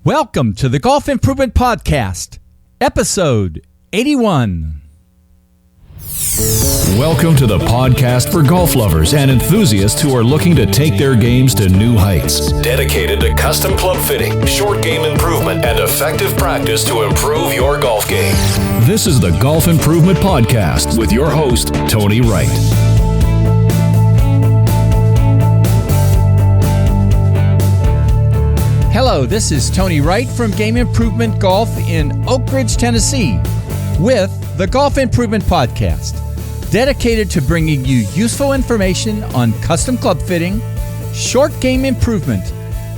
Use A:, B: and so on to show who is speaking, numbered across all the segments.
A: Welcome to the Golf Improvement Podcast, episode 81.
B: Welcome to the podcast for golf lovers and enthusiasts who are looking to take their games to new heights. Dedicated to custom club fitting, short game improvement, and effective practice to improve your golf game. This is the Golf Improvement Podcast with your host, Tony Wright.
A: Hello, this is Tony Wright from Game Improvement Golf in Oak Ridge, Tennessee, with the Golf Improvement Podcast, dedicated to bringing you useful information on custom club fitting, short game improvement,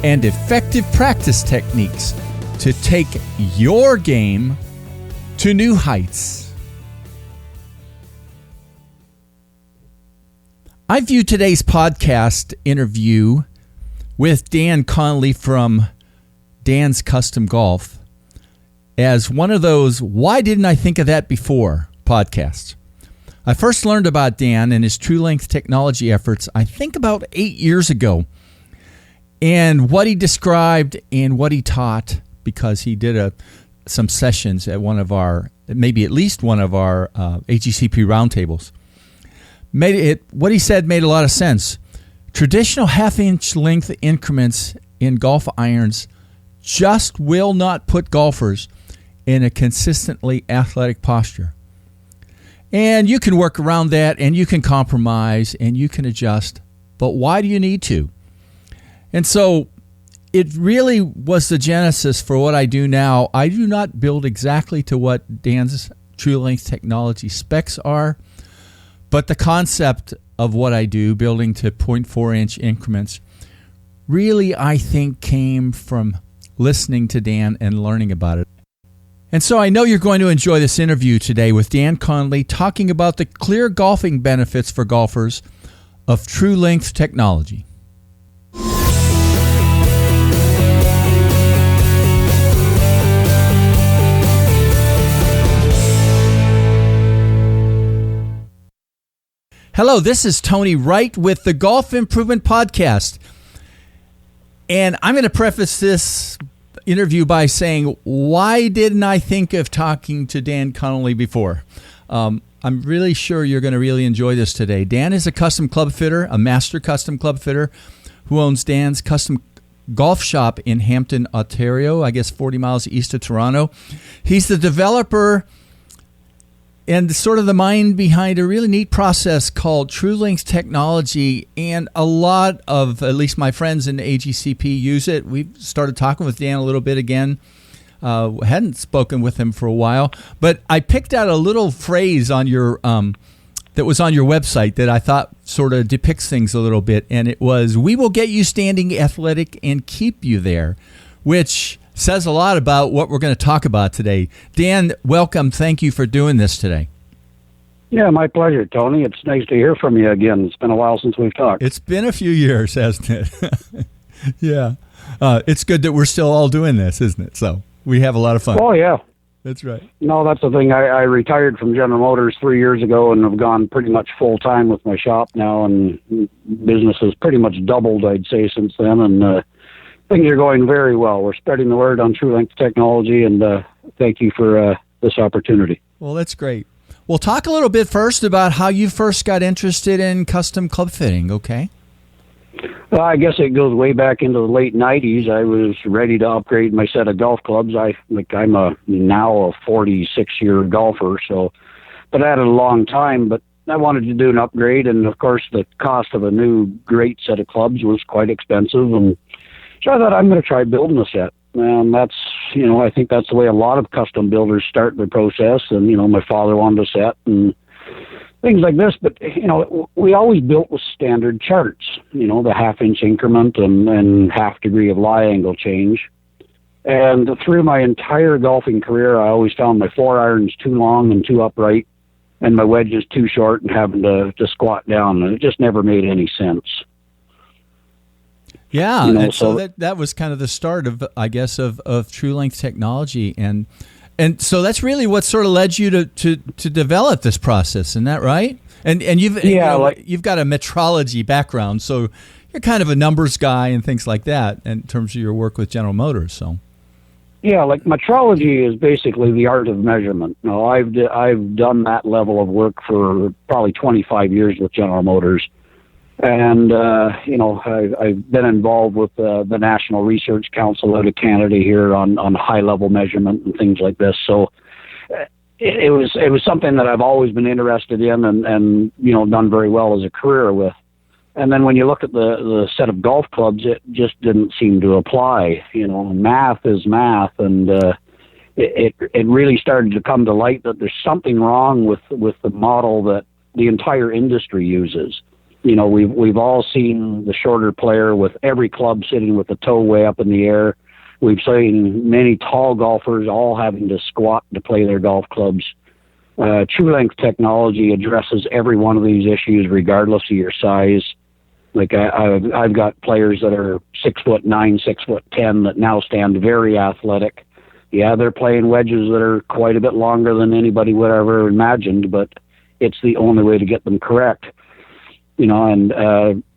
A: and effective practice techniques to take your game to new heights. I view today's podcast interview with Dan Connelly from Dan's Custom Golf as one of those "why didn't I think of that before" podcasts. I first learned about Dan and his true length technology efforts, I think about 8 years ago, and what he described and what he taught, because he did some sessions at one of our, maybe at least one of our AGCP roundtables. What he said made a lot of sense. Traditional half-inch length increments in golf irons just will not put golfers in a consistently athletic posture. And you can work around that, and you can compromise, and you can adjust, but why do you need to? And so it really was the genesis for what I do now. I do not build exactly to what Dan's true length technology specs are, but the concept of what I do, building to 0.4-inch increments, really, I think, came from listening to Dan and learning about it. And so I know you're going to enjoy this interview today with Dan Connelly, talking about the clear golfing benefits for golfers of true length technology. Hello, this is Tony Wright with the Golf Improvement Podcast. And I'm going to preface this interview by saying, why didn't I think of talking to Dan Connelly before? I'm really sure you're going to really enjoy this today. Dan is a custom club fitter, a master custom club fitter, who owns Dan's Custom Golf Shop in Hampton, Ontario, I guess 40 miles east of Toronto. He's the developer and sort of the mind behind a really neat process called True Length technology, and a lot of, at least my friends in the AGCP, use it. We've started talking with Dan a little bit again. Hadn't spoken with him for a while, but I picked out a little phrase on your that was on your website that I thought sort of depicts things a little bit, and it was, "We will get you standing athletic and keep you there," which says a lot about what we're going to talk about today. Dan, welcome. Thank you for doing this today.
C: Yeah, my pleasure, Tony. It's nice to hear from you again. It's been a while since we've talked.
A: It's been a few years, hasn't it? Yeah. It's good that we're still all doing this, isn't it? So we have a lot of fun.
C: Oh, yeah.
A: That's right.
C: No, that's the thing. I retired from General Motors 3 years ago and have gone pretty much full-time with my shop now, and business has pretty much doubled, I'd say, since then, and things are going very well. We're spreading the word on True Length technology, and thank you for this opportunity.
A: Well, that's great. We'll talk a little bit first about how you first got interested in custom club fitting, okay?
C: I guess it goes way back into the late 90s. I was ready to upgrade my set of golf clubs. I'm now a 46-year golfer, but I had it a long time, but I wanted to do an upgrade, and of course the cost of a new great set of clubs was quite expensive, and so I thought, I'm going to try building a set. And that's, I think that's the way a lot of custom builders start their process. And, my father wanted a set and things like this. But, we always built with standard charts, the half-inch increment and half degree of lie angle change. And through my entire golfing career, I always found my 4-irons too long and too upright, and my wedges too short and having to squat down. And it just never made any sense.
A: Yeah, and so that was kind of the start of, I guess, of True Length technology, and so that's really what sort of led you to develop this process, isn't that right? And you've you've got a metrology background, so you're kind of a numbers guy and things like that in terms of your work with General Motors. So
C: Yeah, like metrology is basically the art of measurement. No, I've done that level of work for probably 25 years with General Motors, and I've been involved with the National Research Council out of Canada here on high level measurement and things like this. So it was something that I've always been interested in and done very well as a career with. And then when you look at the set of golf clubs, it just didn't seem to apply. Math is math, and it really started to come to light that there's something wrong with the model that the entire industry uses. We've all seen the shorter player with every club sitting with the toe way up in the air. We've seen many tall golfers all having to squat to play their golf clubs. True length technology addresses every one of these issues regardless of your size. Like I've got players that are 6'9", 6'10" that now stand very athletic. Yeah, they're playing wedges that are quite a bit longer than anybody would ever imagined, but it's the only way to get them correct. And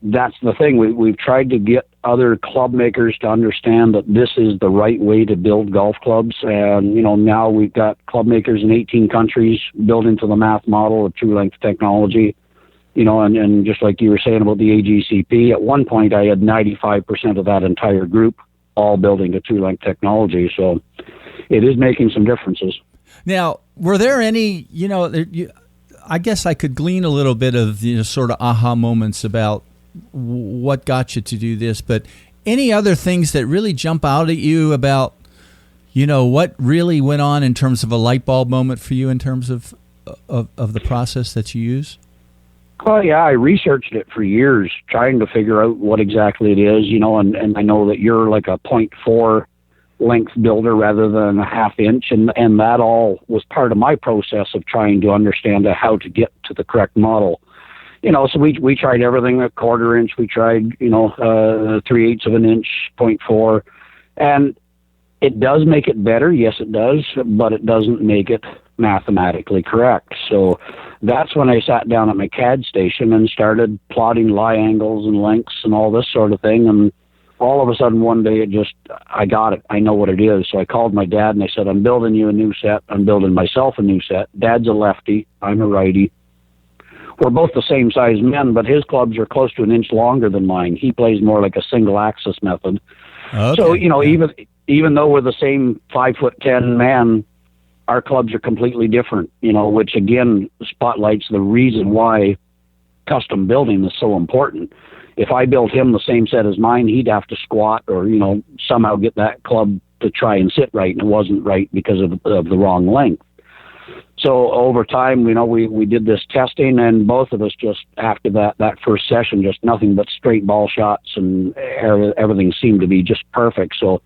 C: that's the thing. We've tried to get other club makers to understand that this is the right way to build golf clubs. And, now we've got club makers in 18 countries building to the math model of true length technology. And just like you were saying about the AGCP, at one point I had 95% of that entire group all building to true length technology. So it is making some differences.
A: Now, were there any, I guess I could glean a little bit of sort of aha moments about what got you to do this, but any other things that really jump out at you about, what really went on in terms of a light bulb moment for you in terms of the process that you use?
C: Well, yeah, I researched it for years, trying to figure out what exactly it is, and I know that you're like a 0.4 length builder rather than a half inch, and that all was part of my process of trying to understand how to get to the correct model. So we tried everything, a quarter inch, we tried, 3/8 of an inch, 0.4, and it does make it better, yes it does, but it doesn't make it mathematically correct. So that's when I sat down at my CAD station and started plotting lie angles and lengths and all this sort of thing, and all of a sudden one day I got it. I know what it is. So I called my dad and I said, I'm building you a new set. I'm building myself a new set. Dad's a lefty. I'm a righty. We're both the same size men, but his clubs are close to an inch longer than mine. He plays more like a single axis method. Okay. So, even though we're the same 5'10" man, our clubs are completely different, which again spotlights the reason why custom building is so important. If I built him the same set as mine, he'd have to squat or, somehow get that club to try and sit right, and it wasn't right because of the wrong length. So over time, we did this testing, and both of us just, after that first session, just nothing but straight ball shots, and everything seemed to be just perfect. So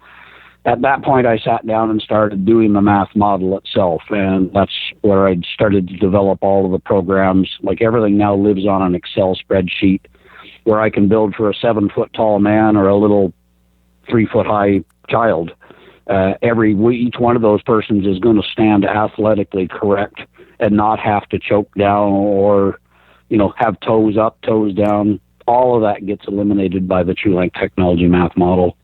C: at that point, I sat down and started doing the math model itself, and that's where I started to develop all of the programs. Like everything now lives on an Excel spreadsheet, where I can build for a 7-foot tall man or a little 3-foot high child. Each one of those persons is going to stand athletically correct and not have to choke down or, have toes up, toes down. All of that gets eliminated by the true length technology math model.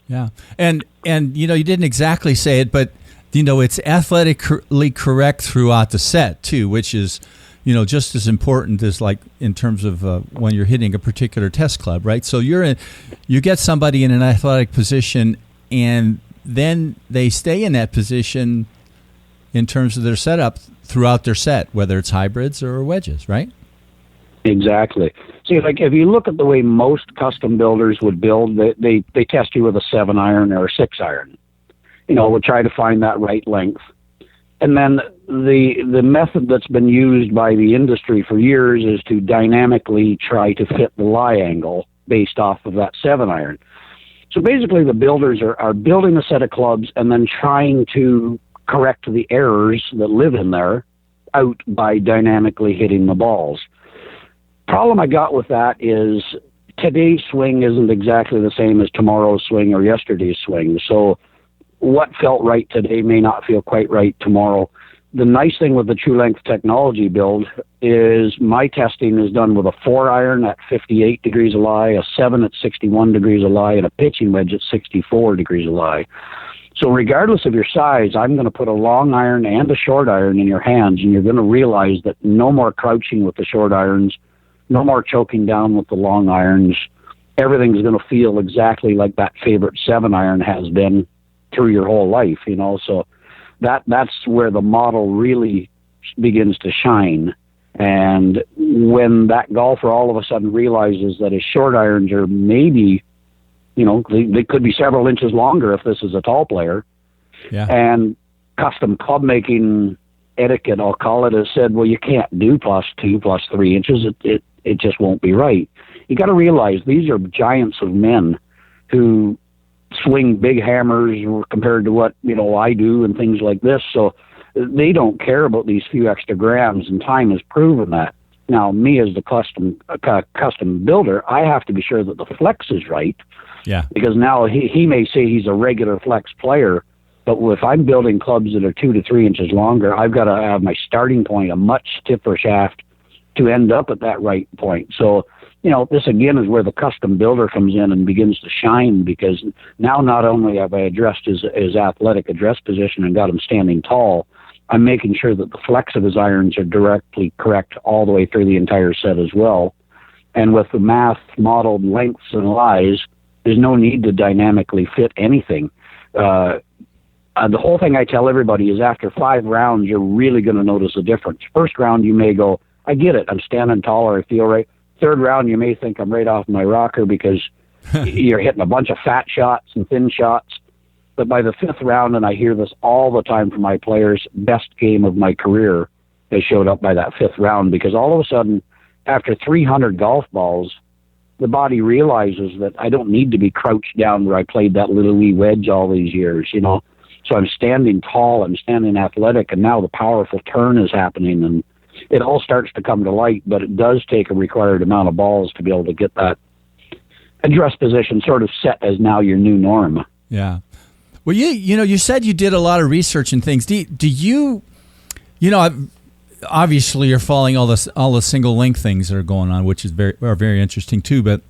A: Yeah. And you didn't exactly say it, but, it's athletically correct throughout the set too, which is, just as important as like in terms of when you're hitting a particular test club, right? So you get somebody in an athletic position, and then they stay in that position in terms of their setup throughout their set, whether it's hybrids or wedges, right?
C: Exactly. See, like if you look at the way most custom builders would build, they test you with a 7-iron or a 6-iron. We'll try to find that right length. And then the method that's been used by the industry for years is to dynamically try to fit the lie angle based off of that 7-iron. So basically the builders are building a set of clubs and then trying to correct the errors that live in there out by dynamically hitting the balls. Problem I got with that is today's swing isn't exactly the same as tomorrow's swing or yesterday's swing. So what felt right today may not feel quite right tomorrow. The nice thing with the true length technology build is my testing is done with a 4-iron at 58 degrees of lie, a 7 at 61 degrees of lie, and a pitching wedge at 64 degrees of lie. So regardless of your size, I'm going to put a long iron and a short iron in your hands, and you're going to realize that no more crouching with the short irons, no more choking down with the long irons. Everything's going to feel exactly like that favorite 7-iron has been through your whole life, you know. So that's where the model really begins to shine. And when that golfer all of a sudden realizes that his short irons are maybe, you know, they could be several inches longer if this is a tall player.
A: Yeah.
C: And custom club making etiquette, I'll call it, has said, well, you can't do +2, +3 inches. It just won't be right. You got to realize these are giants of men who swing big hammers compared to what, you know, I do and things like this. So they don't care about these few extra grams, and time has proven that. Now, me as the custom builder, I have to be sure that the flex is right.
A: Yeah.
C: Because now he may say he's a regular flex player, but if I'm building clubs that are 2 to 3 inches longer, I've got to have my starting point a much stiffer shaft to end up at that right point. So, you know, this again is where the custom builder comes in and begins to shine, because now not only have I addressed his athletic address position and got him standing tall, I'm making sure that the flex of his irons are directly correct all the way through the entire set as well. And with the math modeled lengths and lies, there's no need to dynamically fit anything. The whole thing I tell everybody is after 5 rounds, you're really going to notice a difference. First round, you may go, I get it, I'm standing taller, I feel right. Third round, you may think I'm right off my rocker because you're hitting a bunch of fat shots and thin shots. But by the 5th round, and I hear this all the time from my players, best game of my career has showed up by that 5th round, because all of a sudden, after 300 golf balls, the body realizes that I don't need to be crouched down where I played that little wee wedge all these years, you know. So I'm standing tall, I'm standing athletic, and now the powerful turn is happening, and it all starts to come to light, but it does take a required amount of balls to be able to get that address position sort of set as now your new norm.
A: Yeah. Well, you said you did a lot of research and things. Do you obviously you're following all the single length things that are going on, which is very interesting too. But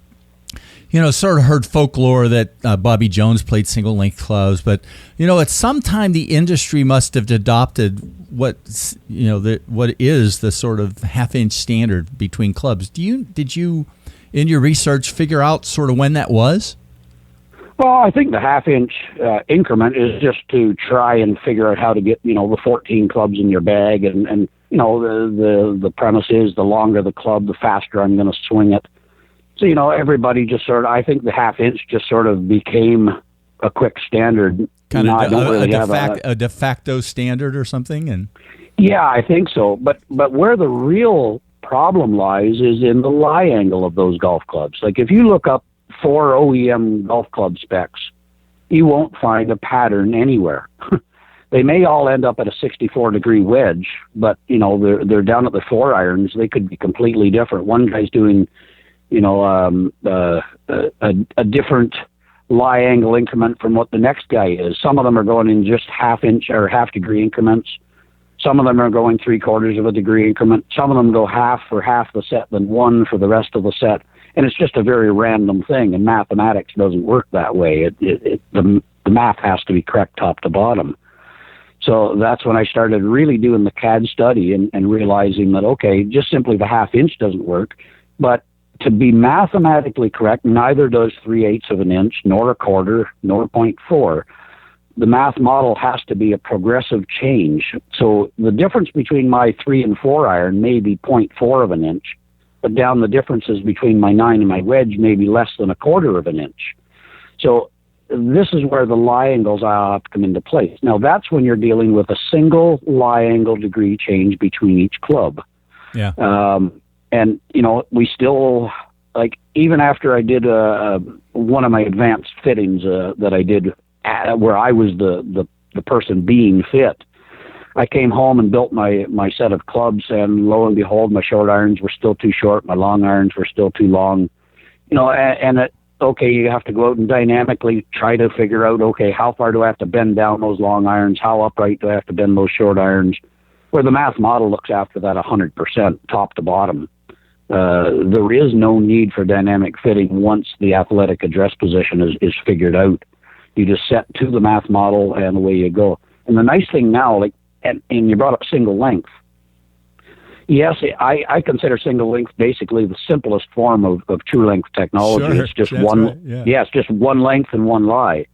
A: sort of heard folklore that Bobby Jones played single length clubs, but at some time the industry must have adopted what is the sort of half-inch standard between clubs. Did you in your research figure out sort of when that was?
C: Well, I think the half-inch increment is just to try and figure out how to get, the 14 clubs in your bag. And the premise is the longer the club, the faster I'm going to swing it. So, everybody just sort of, I think the half-inch just sort of became a quick standard.
A: Kind of a de facto standard or something? And
C: yeah, I think so. But where the real problem lies is in the lie angle of those golf clubs. Like if you look up 4 OEM golf club specs, you won't find a pattern anywhere. They may all end up at a 64-degree wedge, but they're down at the 4 irons. They could be completely different. One guy's doing, a different lie angle increment from what the next guy is. Some of them are going in just half-inch or half-degree increments. Some of them are going 3/4 of a degree increment. Some of them go half for half the set, then 1 for the rest of the set. And it's just a very random thing, and mathematics doesn't work that way. The math has to be correct top to bottom. So that's when I started really doing the CAD study and realizing that, okay, just simply the half-inch doesn't work. But to be mathematically correct, neither does 3/8 of an inch, nor 1/4, nor 0.4. The math model has to be a progressive change. So the difference between my 3 and 4 iron may be 0.4 of an inch. But down the differences between my 9 and my wedge may be less than 1/4 of an inch. So this is where the lie angles have to come into place. Now that's when you're dealing with a single lie angle degree change between each club.
A: Yeah.
C: And we still, like, even after I did one of my advanced fittings that I did where I was the person being fit, I came home and built my set of clubs, and lo and behold, my short irons were still too short, my long irons were still too long. Okay, you have to go out and dynamically try to figure out, okay, how far do I have to bend down those long irons? How upright do I have to bend those short irons? Where the math model looks after that 100%, top to bottom. There is no need for dynamic fitting once the athletic address position is figured out. You just set to the math model, and away you go. And the nice thing now, and you brought up single length. Yes, I consider single length basically the simplest form of true length technology.
A: Sure,
C: it's just
A: that's
C: one.
A: right, yeah.
C: Yeah, it's just one length and one lie.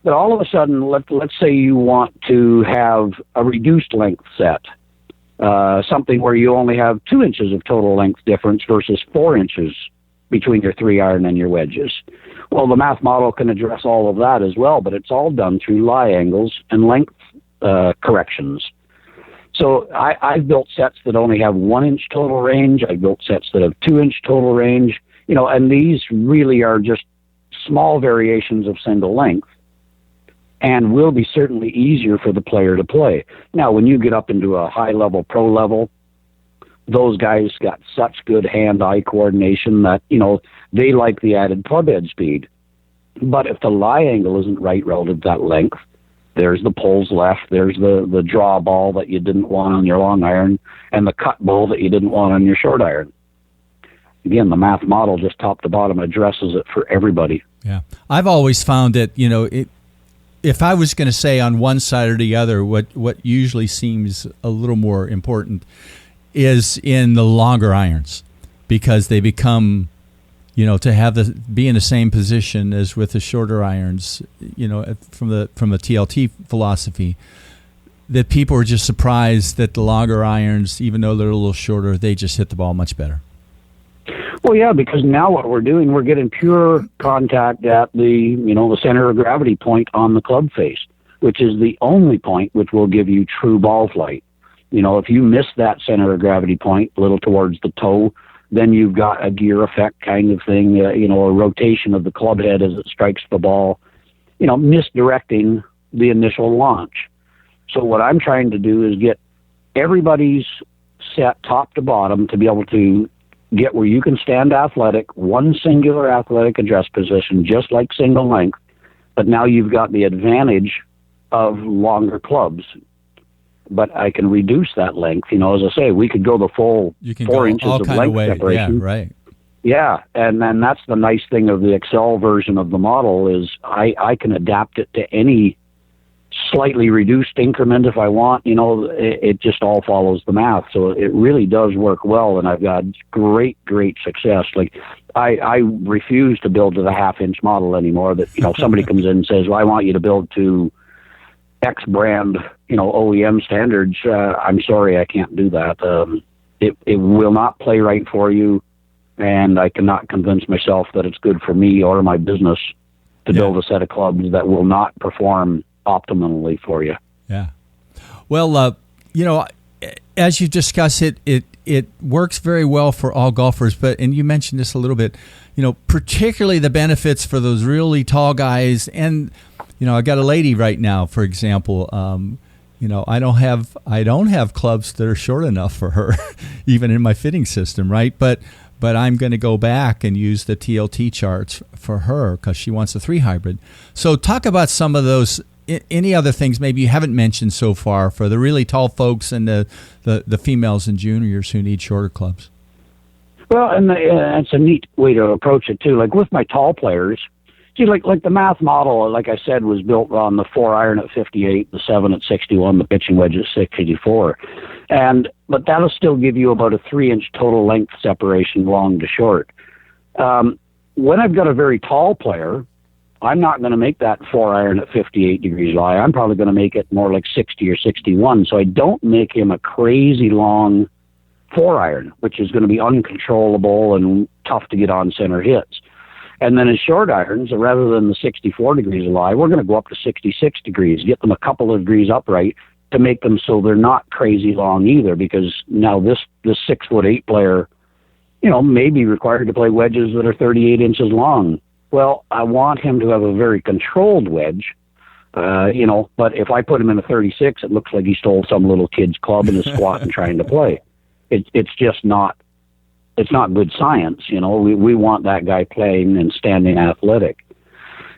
C: But all of a sudden, let's say you want to have a reduced length set, something where you only have 2 inches of total length difference versus 4 inches between your 3-iron and your wedges. Well, the math model can address all of that as well, but it's all done through lie angles and length corrections. So I've built sets that only have 1 inch total range. I've built sets that have 2 inch total range, and these really are just small variations of single length and will be certainly easier for the player to play. Now, when you get up into a high level, pro level, those guys got such good hand-eye coordination that, they like the added club head speed. But if the lie angle isn't right relative to that length, there's the poles left, there's the draw ball that you didn't want on your long iron, and the cut ball that you didn't want on your short iron. Again, the math model just top to bottom addresses it for everybody.
A: Yeah. I've always found that, if I was going to say on one side or the other, what usually seems a little more important is in the longer irons, because they become, to be in the same position as with the shorter irons, from the TLT philosophy, that people are just surprised that the longer irons, even though they're a little shorter, they just hit the ball much better.
C: Well, yeah, because now what we're doing, we're getting pure contact at the center of gravity point on the club face, which is the only point which will give you true ball flight. If you miss that center of gravity point a little towards the toe, then you've got a gear effect kind of thing, a rotation of the club head as it strikes the ball, misdirecting the initial launch. So what I'm trying to do is get everybody's set top to bottom to be able to get where you can stand athletic, one singular athletic address position, just like single length, but now you've got the advantage of longer clubs. But I can reduce that length. As I say, we could go the full 4 inches of length separation.
A: Yeah, right.
C: Yeah, and then that's the nice thing of the Excel version of the model is I can adapt it to any slightly reduced increment if I want. It just all follows the math. So it really does work well, and I've got great success. Like I refuse to build to the half-inch model anymore. That somebody comes in and says, "Well, I want you to build to X brand, OEM standards." I'm sorry, I can't do that. It will not play right for you, and I cannot convince myself that it's good for me or my business to build a set of clubs that will not perform optimally for you.
A: Yeah. Well, as you discuss it works very well for all golfers, and you mentioned this a little bit, particularly the benefits for those really tall guys. And, I got a lady right now, for example, I don't have clubs that are short enough for her, even in my fitting system. Right. But I'm going to go back and use the TLT charts for her because she wants a 3 hybrid. So talk about some of those. Any other things maybe you haven't mentioned so far for the really tall folks and the females and juniors who need shorter clubs?
C: Well, and it's a neat way to approach it too. Like with my tall players, see, like the math model, like I said, was built on the 4-iron at 58, the 7 at 61, the pitching wedge at 64, but that'll still give you about a 3-inch total length separation, long to short. When I've got a very tall player, I'm not going to make that 4-iron at 58 degrees lie. I'm probably going to make it more like 60 or 61. So I don't make him a crazy long 4-iron, which is going to be uncontrollable and tough to get on center hits. And then his short irons, rather than the 64 degrees lie, we're going to go up to 66 degrees, get them a couple of degrees upright to make them so they're not crazy long either, because now this 6'8" player, may be required to play wedges that are 38 inches long. Well, I want him to have a very controlled wedge, but if I put him in a 36, it looks like he stole some little kid's club and is squatting trying to play. It's just not, it's not good science. We want that guy playing and standing athletic.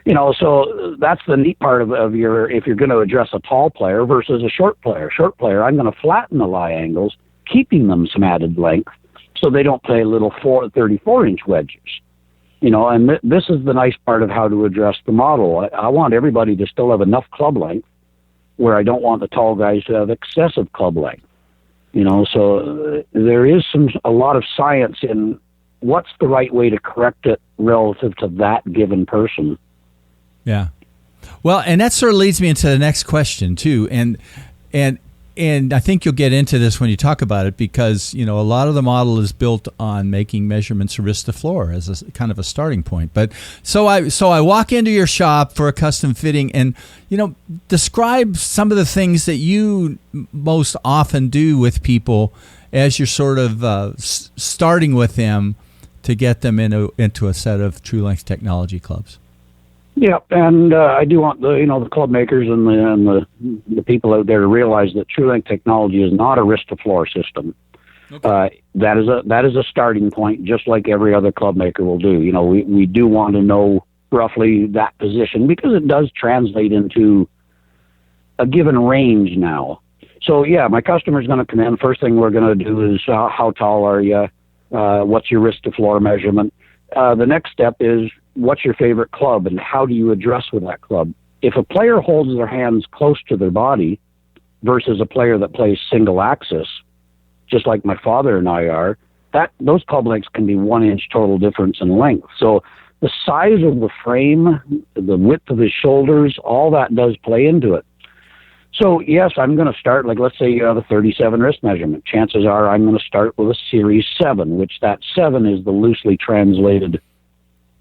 C: So that's the neat part of your, if you're going to address a tall player versus a short player. Short player, I'm going to flatten the lie angles, keeping them some added length so they don't play little 34-inch wedges. And this is the nice part of how to address the model. I want everybody to still have enough club length where I don't want the tall guys to have excessive club length. So there is a lot of science in what's the right way to correct it relative to that given person.
A: Yeah. Well, and that sort of leads me into the next question too. And I think you'll get into this when you talk about it, because, a lot of the model is built on making measurements wrist to floor as a kind of a starting point. But so I walk into your shop for a custom fitting, and, describe some of the things that you most often do with people as you're sort of starting with them to get them into a set of true length technology clubs.
C: Yeah, and I do want the club makers and the people out there to realize that true length technology is not a wrist to floor system. Okay. That is a starting point, just like every other club maker will do. We do want to know roughly that position, because it does translate into a given range now. So yeah, my customer's going to come in. First thing we're going to do is how tall are you? What's your wrist to floor measurement? The next step is, what's your favorite club and how do you address with that club? If a player holds their hands close to their body versus a player that plays single axis, just like my father and I are, those club lengths can be 1 inch total difference in length. So the size of the frame, the width of his shoulders, all that does play into it. So yes, I'm going to start, like let's say you have a 37 wrist measurement. Chances are I'm going to start with a series 7, which that 7 is the loosely translated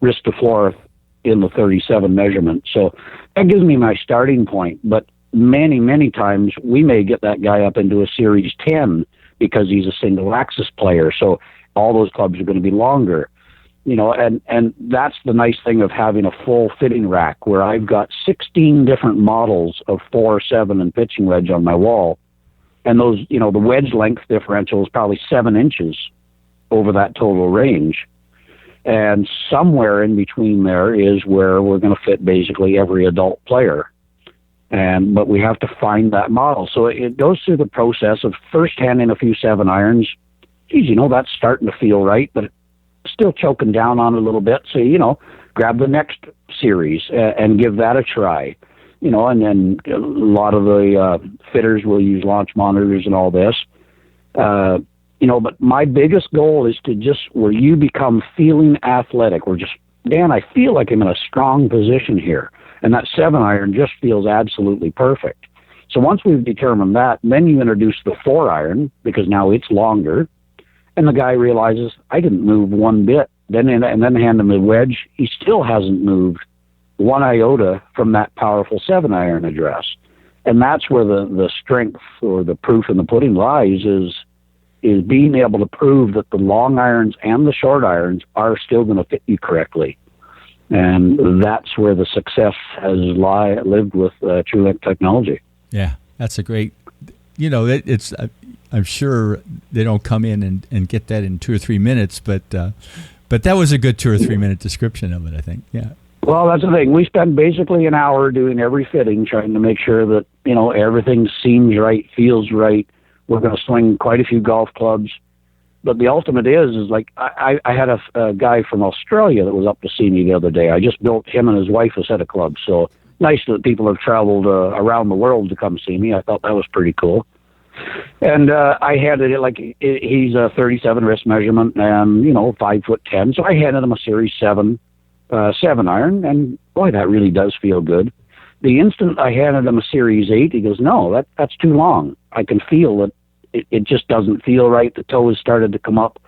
C: wrist to floor in the 37 measurement. So that gives me my starting point. But many, many times we may get that guy up into a series 10 because he's a single axis player. So all those clubs are going to be longer. And that's the nice thing of having a full fitting rack, where I've got 16 different models of 4, 7, and pitching wedge on my wall. And those, the wedge length differential is probably 7 inches over that total range. And somewhere in between there is where we're going to fit basically every adult player. But we have to find that model. So it goes through the process of first handing a few 7 irons. Geez, that's starting to feel right, but still choking down on it a little bit. So, grab the next series and give that a try. And then a lot of the fitters will use launch monitors and all this. But my biggest goal is to just where you become feeling athletic. Dan, I feel like I'm in a strong position here. And that 7 iron just feels absolutely perfect. So once we've determined that, then you introduce the 4 iron, because now it's longer. And the guy realizes, I didn't move one bit. And then hand him the wedge. He still hasn't moved 1 iota from that powerful 7 iron address. And that's where the strength or the proof in the pudding lies, is being able to prove that the long irons and the short irons are still going to fit you correctly. And that's where the success has lived with true length technology.
A: Yeah, that's a great, it's I'm sure they don't come in and get that in 2 or 3 minutes, but that was a good 2 or 3 minute description of it, I think. Yeah.
C: Well, that's the thing. We spend basically an hour doing every fitting, trying to make sure that, everything seems right, feels right. We're going to swing quite a few golf clubs. But the ultimate is like, I had a guy from Australia that was up to see me the other day. I just built him and his wife a set of clubs. So nice that people have traveled around the world to come see me. I thought that was pretty cool. And I handed it he's a 37 wrist measurement and, 5'10". So I handed him a series 7 iron, and boy, that really does feel good. The instant I handed him a series 8, he goes, no, that's too long. I can feel that it just doesn't feel right. The toes started to come up.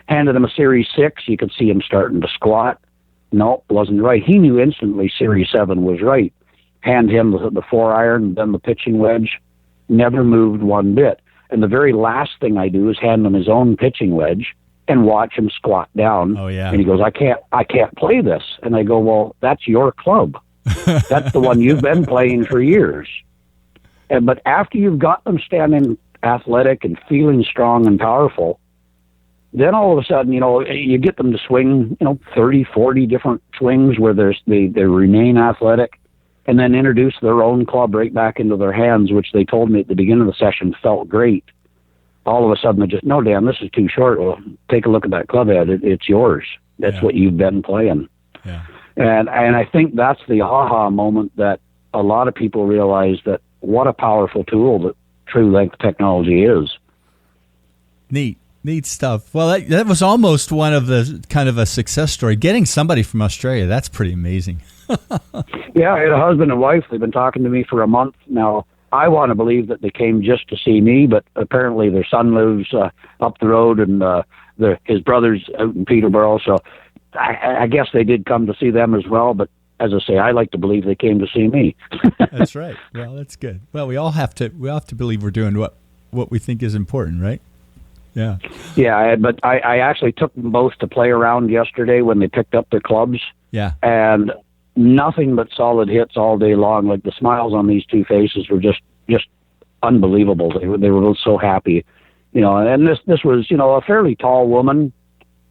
C: Handed him a series 6, you could see him starting to squat. No, wasn't right. He knew instantly series 7 was right. Hand him the 4 iron, then the pitching wedge. Never moved one bit. And the very last thing I do is hand him his own pitching wedge and watch him squat down.
A: Oh, yeah.
C: And he goes, I can't play this. And I go, well, that's your club. That's the one you've been playing for years. But after you've got them standing athletic and feeling strong and powerful, then all of a sudden, you get them to swing, 30, 40 different swings where they remain athletic, and then introduce their own club right back into their hands, which they told me at the beginning of the session felt great. All of a sudden, they just, no, Dan, this is too short. Well, take a look at that club head. It's yours. That's what you've been playing.
A: Yeah.
C: And I think that's the aha moment that a lot of people realize that what a powerful tool that true length technology is.
A: Neat stuff. Well, that was almost one of the kind of a success story. Getting somebody from Australia, that's pretty amazing.
C: Yeah, I had a husband and wife. They've been talking to me for a month now. I want to believe that they came just to see me, but apparently their son lives up the road, and his brother's out in Peterborough. So I guess they did come to see them as well. But as I say, I like to believe they came to see me.
A: That's right. Well, that's good. Well, we all have to believe we're doing what we think is important, right? Yeah.
C: Yeah, but I actually took them both to play around yesterday when they picked up their clubs.
A: Yeah.
C: And nothing but solid hits all day long. Like the smiles on these two faces were just unbelievable. They were both so happy, and this was, a fairly tall woman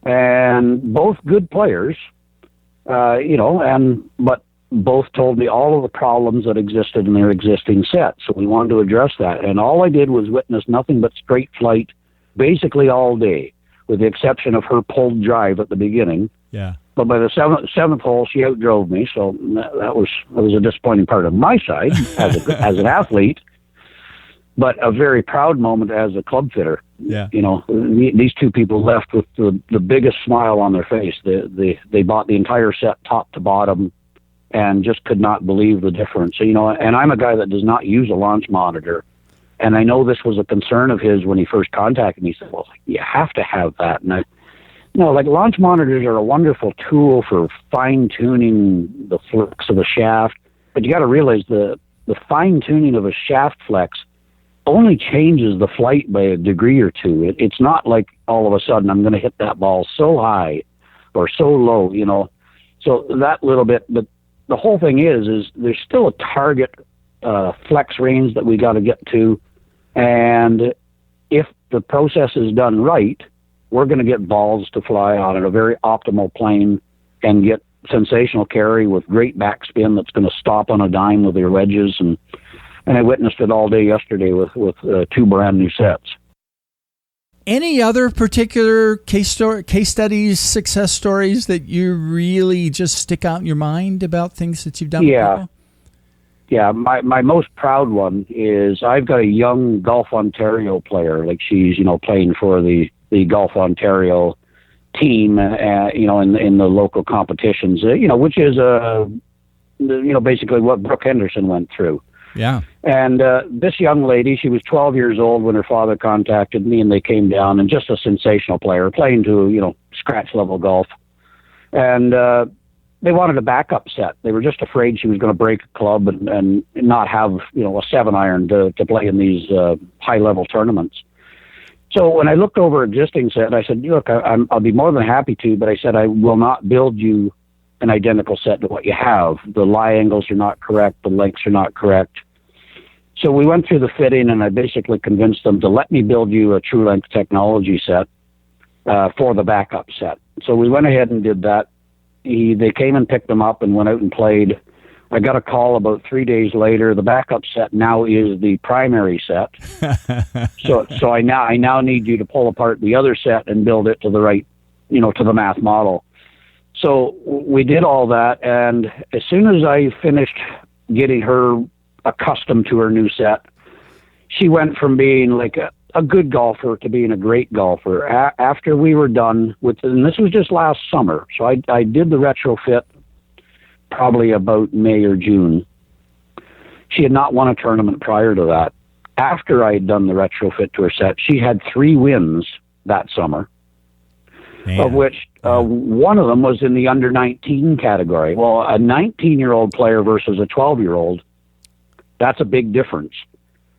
C: and both good players, but both told me all of the problems that existed in their existing set. So we wanted to address that. And all I did was witness nothing but straight flight basically all day, with the exception of her pulled drive at the beginning.
A: Yeah.
C: But by the seventh hole, she outdrove me, so that was a disappointing part of my side as an athlete, but a very proud moment as a club fitter.
A: Yeah.
C: These two people left with the biggest smile on their face. They bought the entire set top to bottom and just could not believe the difference. And I'm a guy that does not use a launch monitor. And I know this was a concern of his when he first contacted me. He said, well, you have to have that. And launch monitors are a wonderful tool for fine-tuning the flex of a shaft. But you got to realize the fine-tuning of a shaft flex only changes the flight by a degree or two. It's not like all of a sudden I'm going to hit that ball so high or so low, So that little bit, but the whole thing is there's still a target flex range that we got to get to. And if the process is done right, we're going to get balls to fly on at a very optimal plane and get sensational carry with great backspin that's going to stop on a dime with your wedges. And I witnessed it all day yesterday with two brand new sets.
A: Any other particular case studies, success stories that you really just stick out in your mind about things that you've done with people?
C: Yeah, my most proud one is I've got a young Golf Ontario player. Like she's, playing for the Golf Ontario team, in the local competitions, which is, basically what Brooke Henderson went through.
A: Yeah.
C: And this young lady, she was 12 years old when her father contacted me, and they came down, and just a sensational player, playing to, scratch-level golf. And they wanted a backup set. They were just afraid she was going to break a club and not have, a 7-iron to play in these high-level tournaments. So when I looked over existing set, I said, look, I'll be more than happy to, but I said I will not build you an identical set to what you have. The lie angles are not correct. The lengths are not correct. So we went through the fitting, and I basically convinced them to let me build you a true length technology set for the backup set. So we went ahead and did that. They came and picked them up and went out and played. I got a call about 3 days later. The backup set now is the primary set. So I now need you to pull apart the other set and build it to the right, to the math model. So we did all that, and as soon as I finished getting her accustomed to her new set, she went from being like a good golfer to being a great golfer. After we were done with, and this was just last summer, so I did the retrofit probably about May or June. She had not won a tournament prior to that. After I had done the retrofit to her set, she had 3 wins that summer. Man. Of which one of them was in the under 19 category. Well, a 19-year-old player versus a 12-year-old, that's a big difference.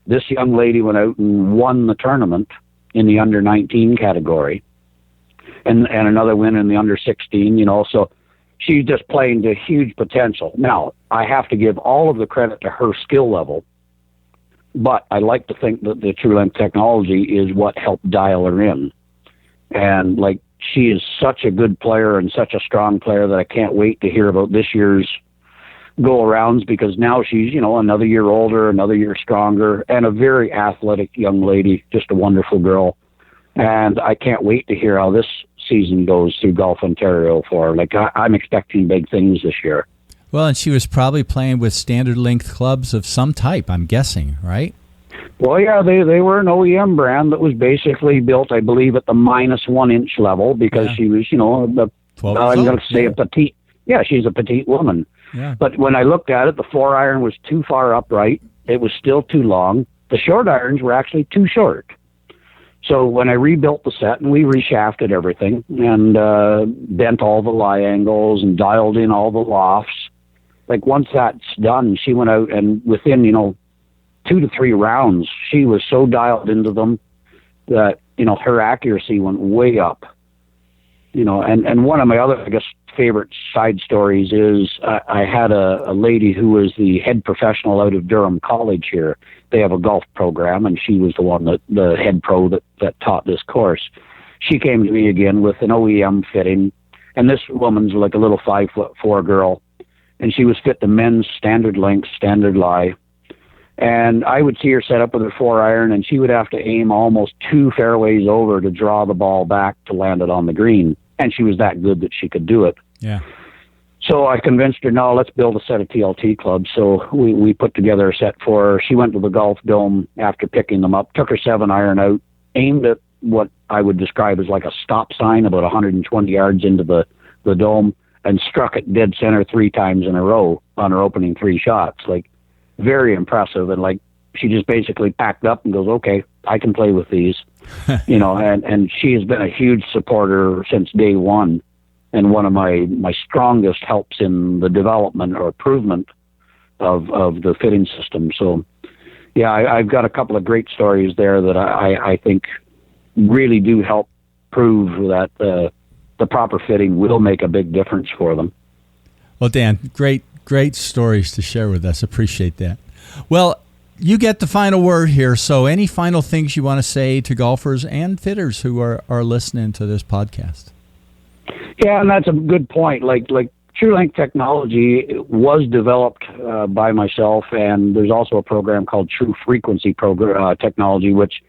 C: This young lady went out and won the tournament in the under 19 category, and another win in the under 16, so she's just playing to huge potential. Now, I have to give all of the credit to her skill level, but I like to think that the True Length technology is what helped dial her in. And she is such a good player and such a strong player that I can't wait to hear about this year's go-arounds, because now she's, another year older, another year stronger, and a very athletic young lady, just a wonderful girl. And I can't wait to hear how this season goes through Golf Ontario for. Like, I'm expecting big things this year.
A: Well, and she was probably playing with standard length clubs of some type, I'm guessing, right?
C: Well, yeah, they were an OEM brand that was basically built, I believe, at the -1 inch level because she was, I'm going to say a petite. Yeah, she's a petite woman.
A: Yeah.
C: But when I looked at it, the 4-iron was too far upright. It was still too long. The short irons were actually too short. So when I rebuilt the set and we reshafted everything and bent all the lie angles and dialed in all the lofts, like once that's done, she went out and within, 2 to 3 rounds, she was so dialed into them that, her accuracy went way up. And one of my other, I guess, favorite side stories is I had a lady who was the head professional out of Durham College here. They have a golf program, and she was the head pro that taught this course. She came to me again with an OEM fitting, and this woman's like a little 5'4" girl, and she was fit to men's standard length, standard lie. And I would see her set up with her 4-iron, and she would have to aim almost 2 fairways over to draw the ball back to land it on the green. And she was that good that she could do it.
A: Yeah.
C: So I convinced her, no, let's build a set of TLT clubs. So we put together a set for her. She went to the Golf Dome after picking them up, took her 7-iron out, aimed at what I would describe as like a stop sign about 120 yards into the dome, and struck it dead center 3 times in a row on her opening 3 shots. Like, very impressive. And like, she just basically packed up and goes, okay, I can play with these. And she has been a huge supporter since day one, and one of my strongest helps in the development or improvement of the fitting system. So, yeah, I've got a couple of great stories there that I think really do help prove that the proper fitting will make a big difference for them.
A: Well, Dan, great stories to share with us. Appreciate that. Well, you get the final word here. So any final things you want to say to golfers and fitters who are listening to this podcast?
C: Yeah, and that's a good point. Like True Length technology was developed by myself, and there's also a program called True Frequency technology, which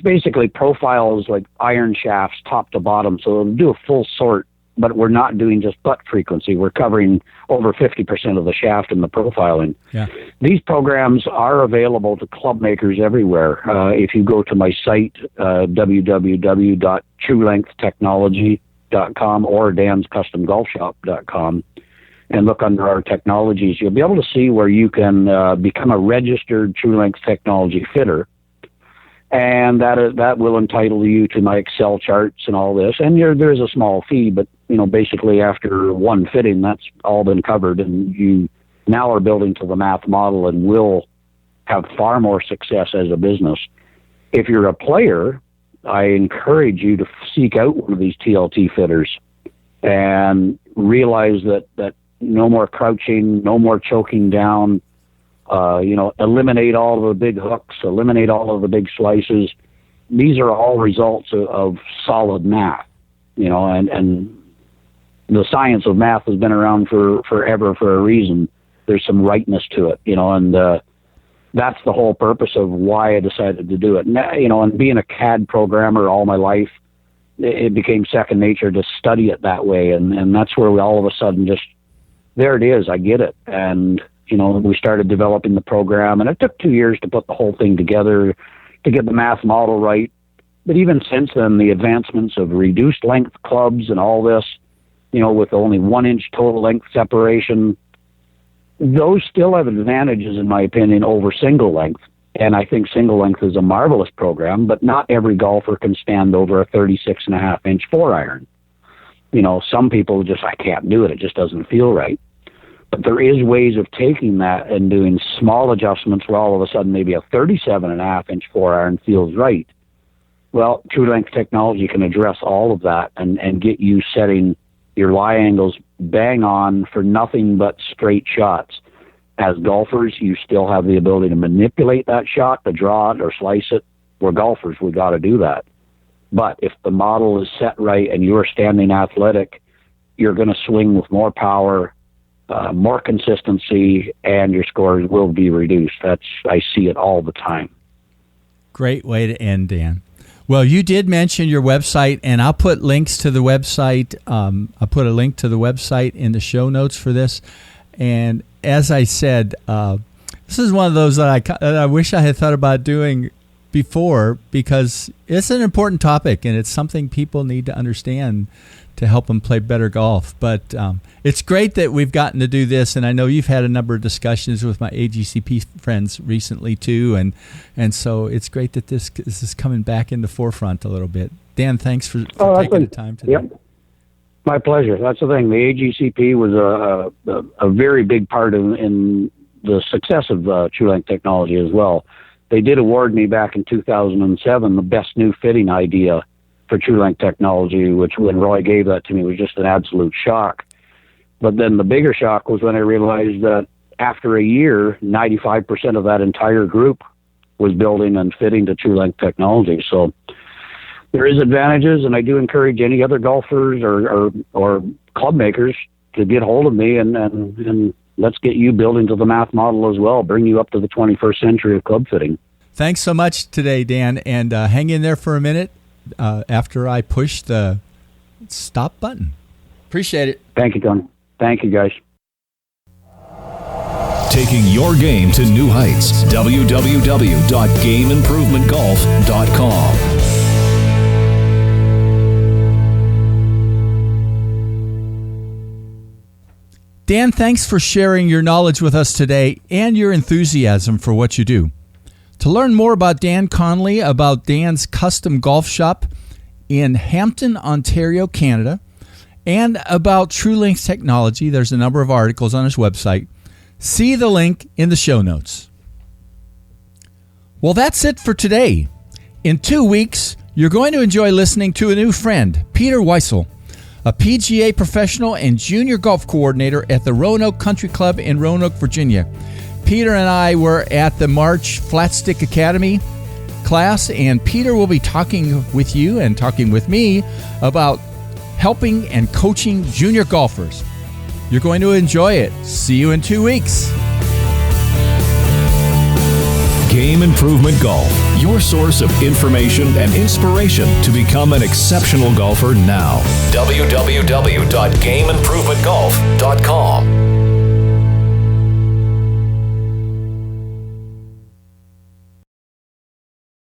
C: basically profiles like iron shafts top to bottom. So it'll do a full sort, but we're not doing just butt frequency. We're covering over 50% of the shaft in the profiling.
A: Yeah.
C: These programs are available to club makers everywhere. If you go to my site, www.truelengthtechnology.com or danscustomgolfshop.com, and look under our technologies, you'll be able to see where you can become a registered True Length technology fitter. And that will entitle you to my Excel charts and all this. And there's a small fee, but basically after one fitting, that's all been covered, and you now are building to the math model and will have far more success as a business. If you're a player, I encourage you to seek out one of these TLT fitters and realize that no more crouching, no more choking down. Eliminate all of the big hooks, eliminate all of the big slices. These are all results of solid math, and the science of math has been around forever for a reason. There's some rightness to it, and that's the whole purpose of why I decided to do it. And being a CAD programmer all my life, it became second nature to study it that way, and that's where we all of a sudden just, there it is, I get it. And we started developing the program, and it took 2 years to put the whole thing together to get the math model right. But even since then, the advancements of reduced length clubs and all this, with only 1 inch total length separation, those still have advantages, in my opinion, over single length. And I think single length is a marvelous program, but not every golfer can stand over a 36.5 inch 4-iron. Some people just, I can't do it. It just doesn't feel right. But there is ways of taking that and doing small adjustments where all of a sudden maybe a 37.5 inch 4-iron feels right. Well, True Length technology can address all of that and get you setting your lie angles bang on for nothing but straight shots. As golfers, you still have the ability to manipulate that shot, to draw it or slice it. We're golfers, we got to do that. But if the model is set right and you're standing athletic, you're going to swing with more power, more consistency, and your scores will be reduced. I see it all the time.
A: Great way to end, Dan. Well, you did mention your website, and I'll put links to the website. I'll put a link to the website in the show notes for this. And as I said, this is one of those that I wish I had thought about doing before, because it's an important topic and it's something people need to understand to help them play better golf. But it's great that we've gotten to do this, and I know you've had a number of discussions with my AGCP friends recently too, and so it's great that this is coming back in the forefront a little bit. Dan, thanks for taking the time today.
C: Yep. My pleasure. That's the thing. The AGCP was a very big part in the success of TrueLink technology as well. They did award me back in 2007 the best new fitting idea for TrueLink technology, which when Roy gave that to me was just an absolute shock. But then the bigger shock was when I realized that after a year, 95% of that entire group was building and fitting to TrueLink technology. So there is advantages, and I do encourage any other golfers or club makers to get hold of me and let's get you building to the math model as well, bring you up to the 21st century of club fitting.
A: Thanks so much today, Dan, and hang in there for a minute after I push the stop button. Appreciate it.
C: Thank you, Tony. Thank you, guys.
B: Taking your game to new heights. www.gameimprovementgolf.com.
A: Dan, thanks for sharing your knowledge with us today and your enthusiasm for what you do. To learn more about Dan Connelly, about Dan's custom golf shop in Hampton, Ontario, Canada, and about TrueLink technology, there's a number of articles on his website. See the link in the show notes. Well, that's it for today. In 2 weeks, you're going to enjoy listening to a new friend, Peter Weissel, a PGA professional and junior golf coordinator at the Roanoke Country Club in Roanoke, Virginia. Peter and I were at the March Flat Stick Academy class, and Peter will be talking with you and talking with me about helping and coaching junior golfers. You're going to enjoy it. See you in 2 weeks.
B: Game Improvement Golf, your source of information and inspiration to become an exceptional golfer now. www.gameimprovementgolf.com.